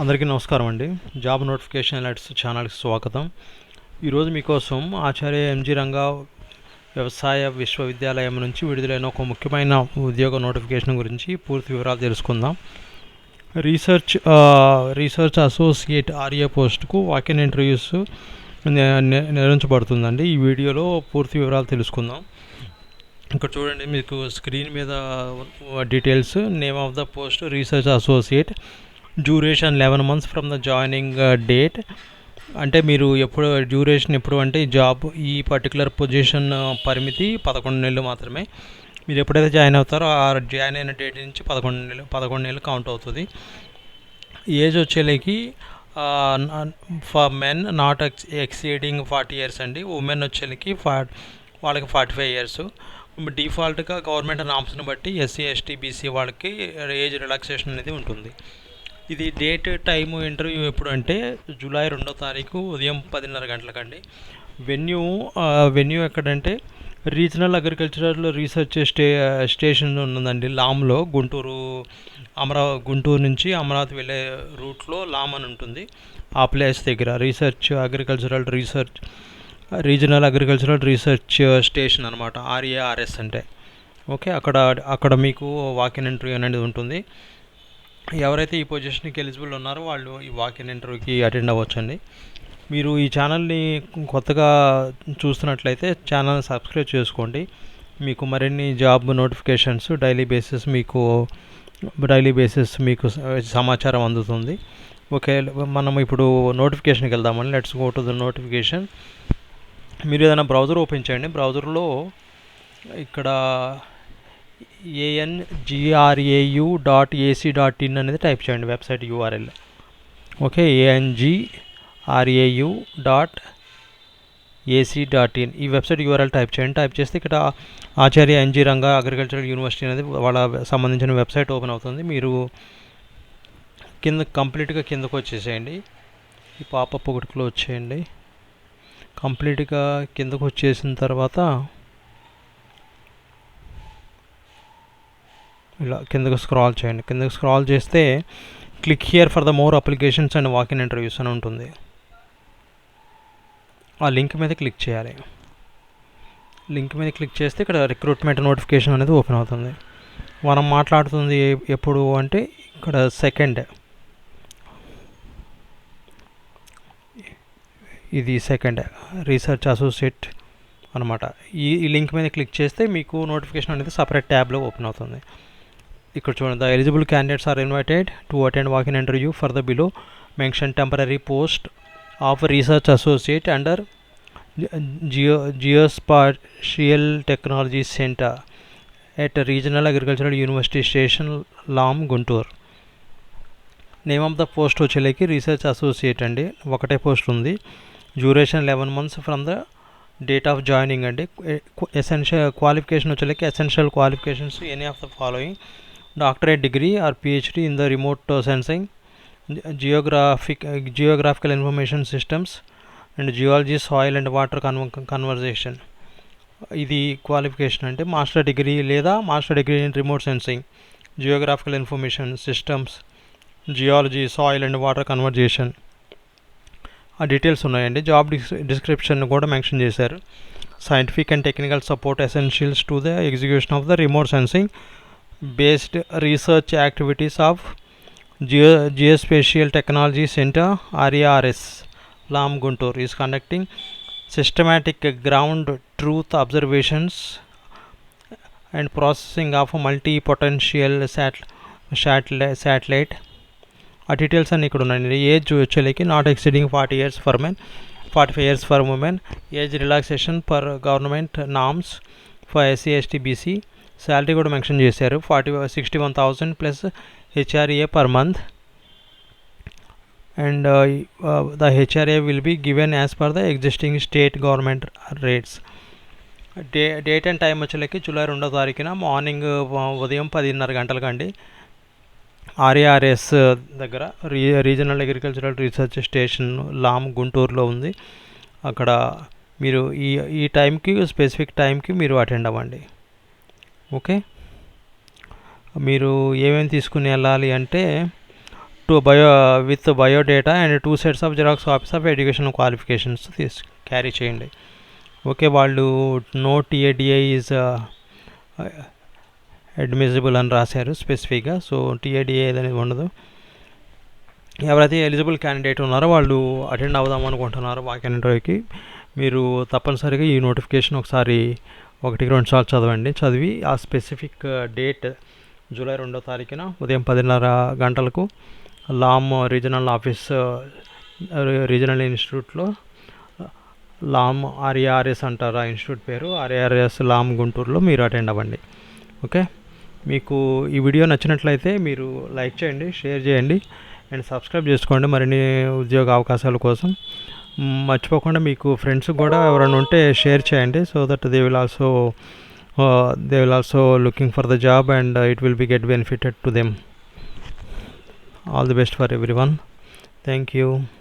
అందరికీ నమస్కారం అండి. జాబ్ నోటిఫికేషన్ అలర్ట్స్ ఛానల్కి స్వాగతం. ఈరోజు మీకోసం ఆచార్య ఎంజీ రంగా వ్యవసాయ విశ్వవిద్యాలయం నుంచి విడుదలైన ఒక ముఖ్యమైన ఉద్యోగ నోటిఫికేషన్ గురించి పూర్తి వివరాలు తెలుసుకుందాం. రీసెర్చ్ అసోసియేట్ ఆర్ఏ పోస్ట్కు వాకిన్ ఇంటర్వ్యూస్ నిర్వహించబడుతుందండి. ఈ వీడియోలో పూర్తి వివరాలు తెలుసుకుందాం. ఇక్కడ చూడండి, మీకు స్క్రీన్ మీద details. Name of the post research associate, duration 11 months from the joining date. అంటే మీరు డ్యూరేషన్ ఎప్పుడు అంటే జాబ్ ఈ పర్టికులర్ పొజిషన్ పరిమితి 11 నెలలు మాత్రమే. మీరు ఎప్పుడైతే జాయిన్ అవుతారో ఆ జాయిన్ అయిన డేట్ నుంచి 11 నెలలు కౌంట్ అవుతుంది. ఏజ్ వచ్చేలేకి for men not exceeding 40 years అండి. ఉమెన్ వచ్చేలేకి వాళ్ళకి 45 years. డిఫాల్ట్గా గవర్నమెంట్ నామ్స్ని బట్టి ఎస్సీ ఎస్టీ బీసీ వాళ్ళకి ఏజ్ రిలాక్సేషన్ అనేది ఉంటుంది. ఇది డేట్ టైము ఇంటర్వ్యూ ఎప్పుడు అంటే జూలై 2వ తారీఖు ఉదయం 10:30 గంటలకండి. వెన్యూ ఎక్కడంటే రీజనల్ అగ్రికల్చరల్ రీసెర్చ్ స్టేషన్ ఉన్నదండి లామ్లో. గుంటూరు నుంచి అమరావతి వెళ్ళే రూట్లో లామ్ అని ఉంటుంది. ఆ ప్లేస్ దగ్గర రీజనల్ అగ్రికల్చరల్ రీసెర్చ్ స్టేషన్ అనమాట, RARS అంటే. ఓకే, అక్కడ మీకు వాకిన్ ఇంటర్వ్యూ అనేది ఉంటుంది. ఎవరైతే ఈ పొజిషన్కి ఎలిజిబుల్ ఉన్నారో వాళ్ళు ఈ వాకిన్ ఇంటర్వ్యూకి అటెండ్ అవ్వచ్చండి. మీరు ఈ ఛానల్ని కొత్తగా చూస్తున్నట్లయితే ఛానల్ని సబ్స్క్రైబ్ చేసుకోండి. మీకు మరిన్ని జాబ్ నోటిఫికేషన్స్ డైలీ బేసిస్ మీకు సమాచారం అందుతుంది. ఓకే, మనం ఇప్పుడు నోటిఫికేషన్కి వెళ్దామని. Let's go to the notification. మీరు ఏదైనా బ్రౌజర్ ఓపెన్ చేయండి. బ్రౌజర్లో ఇక్కడ angrau.ac.in అనేది టైప్ చేయండి, వెబ్సైట్ URL. ఓకే, angrau.ac.in ఈ వెబ్సైట్ URL టైప్ చేయండి. టైప్ చేస్తే ఇక్కడ ఆచార్య ఎన్జీ రంగా అగ్రికల్చరల్ యూనివర్సిటీ అనేది వాళ్ళ సంబంధించిన వెబ్సైట్ ఓపెన్ అవుతుంది. మీరు కంప్లీట్గా కిందకు వచ్చేసేయండి. ఈ పాపప్ ఒకటి క్లోజ్ చేయండి. కంప్లీట్గా కిందకు వచ్చేసిన తర్వాత ఇలా కిందకు స్క్రాల్ చేయండి. కిందకు స్క్రాల్ చేస్తే click here for the more applications and walk-in interviews అని ఉంటుంది. ఆ లింక్ మీద క్లిక్ చేయాలి. లింక్ మీద క్లిక్ చేస్తే ఇక్కడ రిక్రూట్మెంట్ నోటిఫికేషన్ అనేది ఓపెన్ అవుతుంది. మనం మాట్లాడుతుంది ఎప్పుడు అంటే ఇక్కడ ఇది సెకండ్ రీసెర్చ్ అసోసియేట్ అనమాట. ఈ లింక్ మీద క్లిక్ చేస్తే మీకు నోటిఫికేషన్ అనేది సపరేట్ ట్యాబ్లో ఓపెన్ అవుతుంది. ఇక్కడ చూడండి, the eligible candidates are invited to attend walk in interview for the below mention temporary post of research associate under geospatial technology centre at regional agricultural university station Lam, Guntur. Name of the post వచ్చేలేకి research associate అండి. ఒకటే పోస్ట్ ఉంది. Duration 11 months from the date of joining అండి. Essential qualification వచ్చేలేకి essential qualifications any of the following: doctorate degree or PhD in the remote sensing, geographical information systems and geology, soil and water conservation. ఇది qualification అంటే master degree లేదా master degree in remote sensing, geographical information systems, geology, soil and water conservation. ఆ details ఉన్నాయండి. Job description కూడా mention చేశారు. Scientific and technical support essentials to the execution of the remote sensing based research activities of geospatial technology centre RARS Lam, Guntur is conducting systematic ground truth observations and processing of multi potential satellite. ఆ details అన్నీ ఇక్కడ ఉన్నాయండి. Age వచ్చేలేకి not exceeding 40 years for men, 45 years for women. Age relaxation per government norms for SC ST BC. Salary కూడా mention చేశారు, 61,000 plus HRA per month. And the HRA will be given as per the existing state government rates. Date and time వచ్చేలేకి July 2వ తారీఖున morning ఉదయం 10:30 గంటలకండి. RARS దగ్గర regional agricultural research station Lam, గుంటూరులో ఉంది. అక్కడ మీరు ఈ టైంకి స్పెసిఫిక్ టైంకి మీరు అటెండ్ అవ్వండి. ఓకే, మీరు ఏమేమి తీసుకుని వెళ్ళాలి అంటే with biodata and 2 sets of xerox copies of education qualifications carry చేయండి. ఓకే, వాళ్ళు నో టీఏడిఐ ఈజ్ అడ్మిసిబుల్ అని రాశారు స్పెసిఫిక్గా. సో టీఏడిఐ అనేది ఉండదు. ఎవరైతే ఎలిజిబుల్ క్యాండిడేట్ ఉన్నారో వాళ్ళు అటెండ్ అవుదాం అనుకుంటున్నారో వాకిన్ ఇంటర్వ్యూకి, మీరు తప్పనిసరిగా ఈ నోటిఫికేషన్ ఒకసారి 1-2 సార్లు చదవండి. చదివి ఆ స్పెసిఫిక్ డేట్ జూలై 2వ తారీఖున ఉదయం 10:30 గంటలకు లామ్ రీజనల్ ఆఫీస్, రీజనల్ ఇన్స్టిట్యూట్లో, లామ్ ఆర్ఏఆర్ఎస్ అంటారు ఆ ఇన్స్టిట్యూట్ పేరు, ఆర్ఏఆర్ఎస్ లామ్ గుంటూరులో మీరు అటెండ్ అవ్వండి. ఓకే, మీకు ఈ వీడియో నచ్చినట్లయితే మీరు లైక్ చేయండి, షేర్ చేయండి అండ్ సబ్స్క్రైబ్ చేసుకోండి మరిన్ని ఉద్యోగ అవకాశాల కోసం. మర్చిపోకుండా మీకు ఫ్రెండ్స్ కూడా ఎవరైనా ఉంటే షేర్ చేయండి. So that they will also looking for the job and it will be get benefited to them. All the best for every one. Thank you.